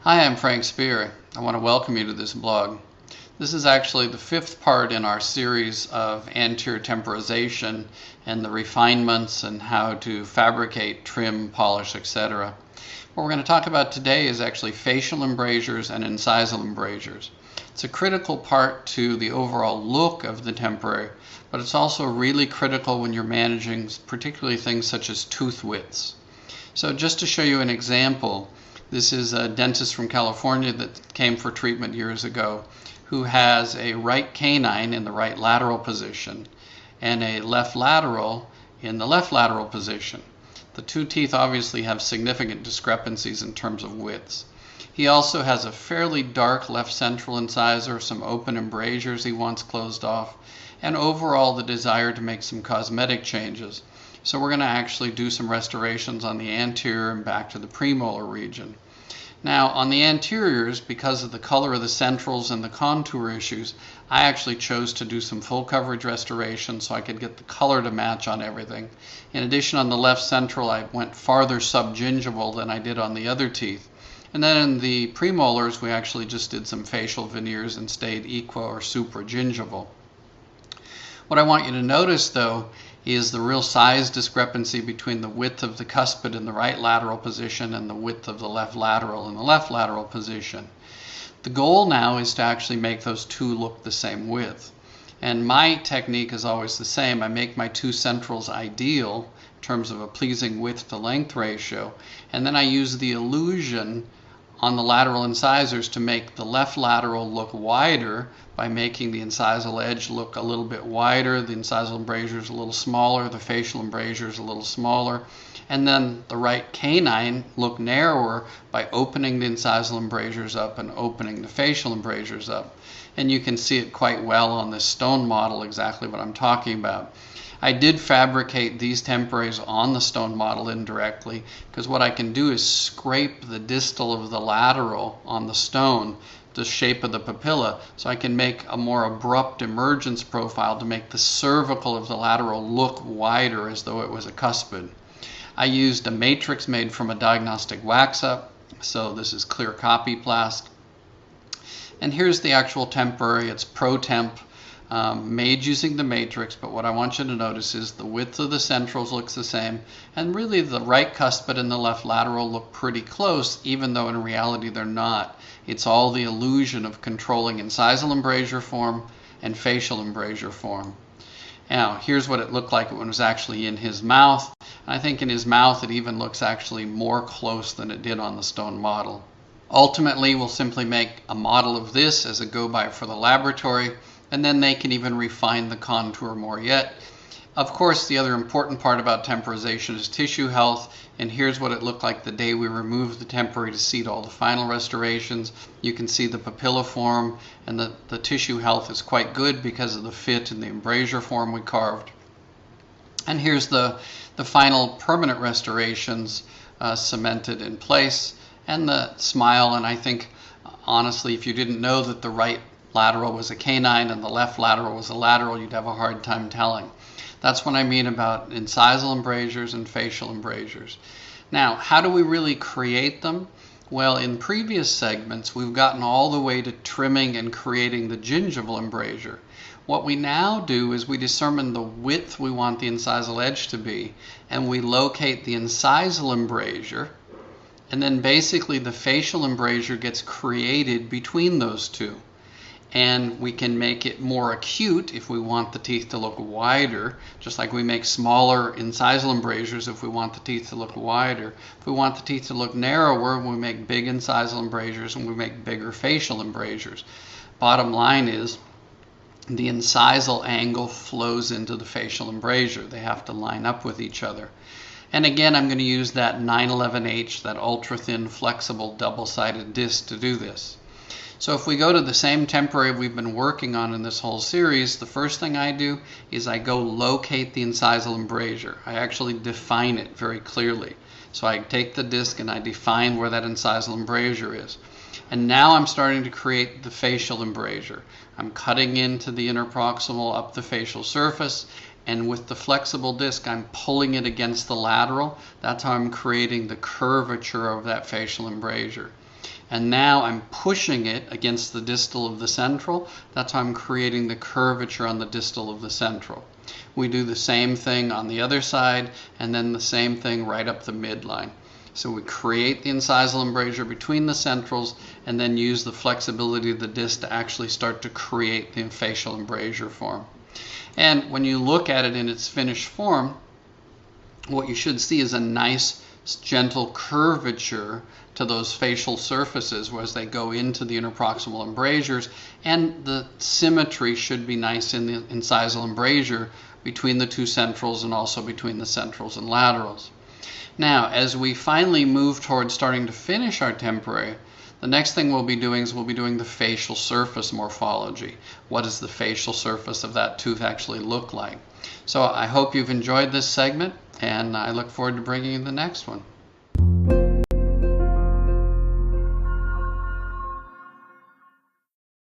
Hi, I'm Frank Spear. I want to welcome you to this blog. This is actually the fifth part in our series of anterior temporization and the refinements and how to fabricate, trim, polish, etc. What we're going to talk about today is actually facial embrasures and incisal embrasures. It's a critical part to the overall look of the temporary, but it's also really critical when you're managing particularly things such as tooth widths. So just to show you an example, this is a dentist from California that came for treatment years ago who has a right canine in the right lateral position and a left lateral in the left lateral position. The two teeth obviously have significant discrepancies in terms of widths. He also has a fairly dark left central incisor, some open embrasures he wants closed off, and overall the desire to make some cosmetic changes. So we're going to actually do some restorations on the anterior and back to the premolar region. Now on the anteriors, because of the color of the centrals and the contour issues, I actually chose to do some full coverage restoration so I could get the color to match on everything. In addition, on the left central I went farther subgingival than I did on the other teeth. And then in the premolars we actually just did some facial veneers and stayed equa or supragingival. What I want you to notice though is the real size discrepancy between the width of the cuspid in the right lateral position and the width of the left lateral in the left lateral position. The goal now is to actually make those two look the same width. And my technique is always the same. I make my two centrals ideal in terms of a pleasing width to length ratio, and then I use the illusion on the lateral incisors to make the left lateral look wider by making the incisal edge look a little bit wider, the incisal embrasures a little smaller, the facial embrasures a little smaller, and then the right canine look narrower by opening the incisal embrasures up and opening the facial embrasures up. And you can see it quite well on this stone model, exactly what I'm talking about. I did fabricate these temporaries on the stone model indirectly because what I can do is scrape the distal of the lateral on the stone, the shape of the papilla, so I can make a more abrupt emergence profile to make the cervical of the lateral look wider as though it was a cuspid. I used a matrix made from a diagnostic wax-up, so this is clear copyplast. And here's the actual temporary. It's Pro Temp. Made using the matrix, but what I want you to notice is the width of the centrals looks the same, and really the right cuspid and the left lateral look pretty close, even though in reality they're not. It's all the illusion of controlling incisal embrasure form and facial embrasure form. Now here's what it looked like when it was actually in his mouth. And I think in his mouth it even looks actually more close than it did on the stone model. Ultimately we'll simply make a model of this as a go-by for the laboratory, and then they can even refine the contour more yet. Of course, the other important part about temporization is tissue health, and here's what it looked like the day we removed the temporary to seat all the final restorations. You can see the papilla form, and the tissue health is quite good because of the fit and the embrasure form we carved. And here's the final permanent restorations cemented in place, and the smile. And I think, honestly, if you didn't know that the right lateral was a canine and the left lateral was a lateral, you'd have a hard time telling. That's what I mean about incisal embrasures and facial embrasures. Now, how do we really create them? Well, in previous segments, we've gotten all the way to trimming and creating the gingival embrasure. What we now do is we determine the width we want the incisal edge to be, and we locate the incisal embrasure, and then basically the facial embrasure gets created between those two. And we can make it more acute if we want the teeth to look wider, just like we make smaller incisal embrasures if we want the teeth to look wider. If we want the teeth to look narrower, we make big incisal embrasures and we make bigger facial embrasures. Bottom line is the incisal angle flows into the facial embrasure. They have to line up with each other. And again, I'm going to use that 911H, that ultra-thin flexible double-sided disc to do this. So if we go to the same temporary we've been working on in this whole series, the first thing I do is I go locate the incisal embrasure. I actually define it very clearly. So I take the disc and I define where that incisal embrasure is. And now I'm starting to create the facial embrasure. I'm cutting into the interproximal up the facial surface, and with the flexible disc I'm pulling it against the lateral. That's how I'm creating the curvature of that facial embrasure. And now I'm pushing it against the distal of the central. That's how I'm creating the curvature on the distal of the central. We do the same thing on the other side, and then the same thing right up the midline. So we create the incisal embrasure between the centrals, and then use the flexibility of the disc to actually start to create the facial embrasure form. And when you look at it in its finished form, what you should see is a nice gentle curvature to those facial surfaces as they go into the interproximal embrasures, and the symmetry should be nice in the incisal embrasure between the two centrals and also between the centrals and laterals. Now, as we finally move towards starting to finish our temporary, the next thing we'll be doing is we'll be doing the facial surface morphology. What does the facial surface of that tooth actually look like? So I hope you've enjoyed this segment, and I look forward to bringing you the next one.